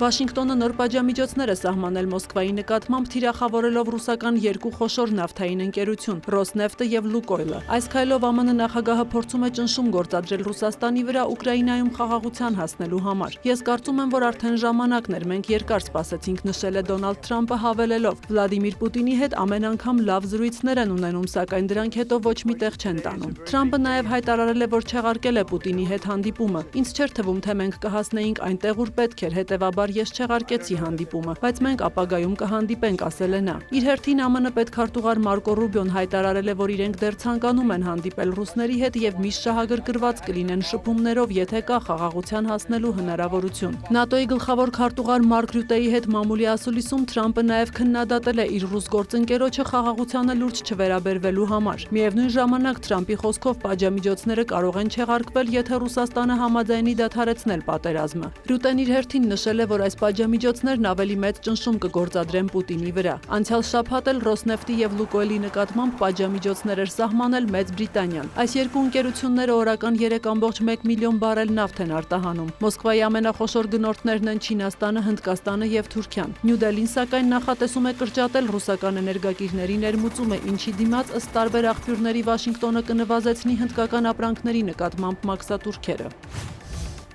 Վաշինգտոնը նոր պատժամիջոցներ է սահմանել Մոսկվայի նկատմամբ, թիրախավորելով ռուսական երկու խոշոր նավթային ընկերություն՝ Ռոսնեֆտը և Լուկոյլը։ Այս քայլով ԱՄՆ նախագահը փորձում է ճնշում գործադրել Ռուսաստանի վրա Ուկրաինայում խաղաղության հասնելու համար։ Ես կարծում եմ, որ արդեն ժամանակն էր, մենք երկար սպասեցինք, նշել է Դոնալդ Թրամփը, հավելելով. Վլադիմիր Պուտինի հետ ամեն անգամ լավ զրույցներ են ունենում, սակայն դրանք հետո ոչ մի տեղ չեն տանում։ Թրամփը նաև հայտարարել է, որ չեղարկել է Պուտինի հետ հանդիպումը։ Ինձ չէր թվում, թե մենք կհասնեինք այնտեղ, ուր պետք էր, հետևաբար ես չեղարկեցի հանդիպումը, բայց մենք ապագայում կհանդիպենք, ասել է նա։ Իր հերթին ԱՄՆ պետքարտուղար Մարկո Ռուբիոն հայտարարել է, որ իրենք դեռ ցանկանում են հանդիպել ռուսների հետ եւ միշտ շահագրգռված կլինեն շփումներով, եթե կա խաղաղության հասնելու հնարավորություն։ ՆԱՏՕ-ի գլխավոր քարտուղար Մարկ Ռյուտեի հետ մամուլի ասուլիսում Թրամփը նաև քննադատել է իր ռուս գործընկերոջը խաղաղությանը լուրջ չվերաբերվելու համար։ Միևնույն ժամանակ Թրամփի խոսքով պատժամիջոցները կարող են չեղարկվել, եթե Ռուսաստանը համաձայնի դադարեցնել պատերազմը։ Ռյուտեն իր հերթին նշել է, որ այս պատժամիջոցներն ավելի մեծ ճնշում կգործադրեն Պուտինի վրա։ Անցյալ շաբաթ էլ Ռոսնեֆտի եւ Լուկոյլի նկատմամբ պատժամիջոցներ էր սահմանել Մեծ Բրիտանիան։ Այս երկու ընկերությունները օրական 3.1 միլիոն բարել նավթ են արտահանում։ Մոսկվայի ամենախոշոր գնորդներն են Չինաստանը, Հնդկաստանը եւ Թուրքիան։ Նյու Դելին սակայն նախատեսում է կրճատել ռուսական էներգակիրների ներմուծումը, ինչի դիմաց ըստ տարբեր աղբյուրների Վաշինգտոնը կնվազեցնի հնդկական ապրանքների նկատմամբ մաքսատուրքերը։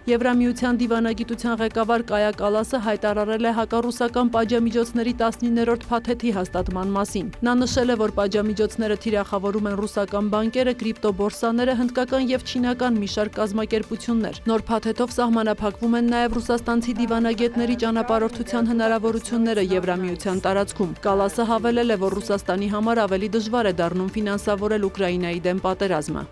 Եվրամիության դիվանագիտության ղեկավար Կայա Կալասը հայտարարել է հակառուսական պատժամիջոցների 19-րդ փաթեթի հաստատման մասին։ Նա նշել է, որ պատժամիջոցները թիրախավորում են ռուսական բանկերը, կրիպտոբորսաները, հնդկական եւ չինական մի շարք կազմակերպություններ։ Նոր փաթեթով սահմանափակվում են նաև ռուսաստանցի դիվանագետների ճանապարհորդության հնարավորությունները Եվրամիության տարածքում։ Կալասը հավելել է, որ Ռուսաստանի համար ավելի դժվար է դառնում ֆինանսավորել Ուկրաինայի դեմ պատերազմը։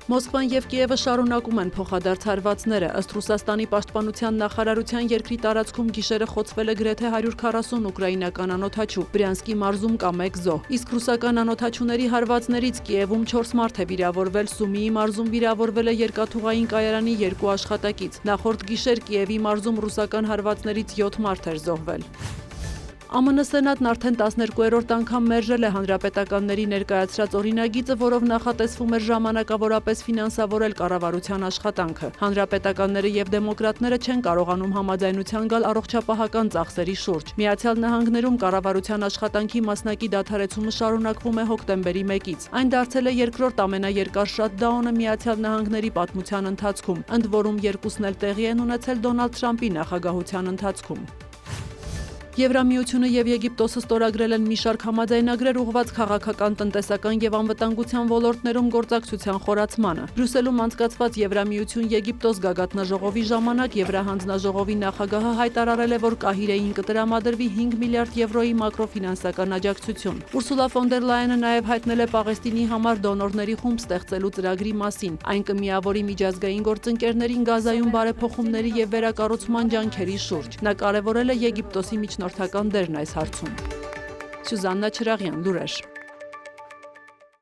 Մոսկվան եւ Կիևը շարունակում են փոխադարձ հարվածները։ Ըստ Ռուսաստանի պաշտպանության նախարարության երկրի տարածքում գիշերը խոցվել է գրեթե 140 ուկրաինական անօդաչու։ Բրյանսկի մարզում կա 1 զոհ։ Իսկ ռուսական անօդաչուների հարվածներից Կիևում 4 մարդ է վիրավորվել, Սումիի մարզում վիրավորվել է երկաթուղային կայարանի 2 աշխատակից։ Նախորդ գիշեր Կիևի մարզում ռուսական հարվածներից 7 մարդ էր զոհվել։ ԱՄՆ Սենատն արդեն 12-րդ անգամ մերժել է հանրապետականների ներկայացրած օրինագիծը, որով նախատեսվում էր ժամանակավորապես ֆինանսավորել կառավարության աշխատանքը։ Հանրապետականները եւ դեմոկրատները չեն կարողանում համաձայնության գալ առողջապահական ծախսերի շուրջ։ Միացյալ Նահանգներում կառավարության աշխատանքի մասնակի դադարեցումը շարունակվում է հոկտեմբերի 1-ից։ Այն դարձել է երկրորդ ամենաերկար շաթդաունը Միացյալ Նահանգների պատմության ընթացքում, ընդ որում երկուսն էլ տեղի են ունեցել Դոնալդ Թրամփի նախագահության ընթացքում։ Եվրամիությունը եւ Եգիպտոսը ստորագրել են մի շարք համաձայնագրեր ուղղված քաղաքական, տնտեսական եւ անվտանգության ոլորտներում գործակցության խորացմանը։ Բրյուսելում անցկացված Եվրամիություն-Եգիպտոս գագաթնաժողովի ժամանակ Եվրահանձնաժողովի նախագահը հայտարարել է, որ Կահիրեին կտրամադրվի 5 միլիարդ եվրոյի մակրոֆինանսական աջակցություն։ Ուրսուլա ֆոն դեր Լայենը նաեւ հայտնել է Պաղեստինի համար դոնորների խումբ ստեղծելու ծրագրի մասին։ Այն կմիավորի միջազգային գործընկերներին Գազայում բարեփոխումների եւ վերակառուցման ջանքերի շուրջ։ Նա կարևորել է Եգիպտոսի միջնորդական դերն այս հարցում։ Սյուզաննա Չրաղյան, լուրեր։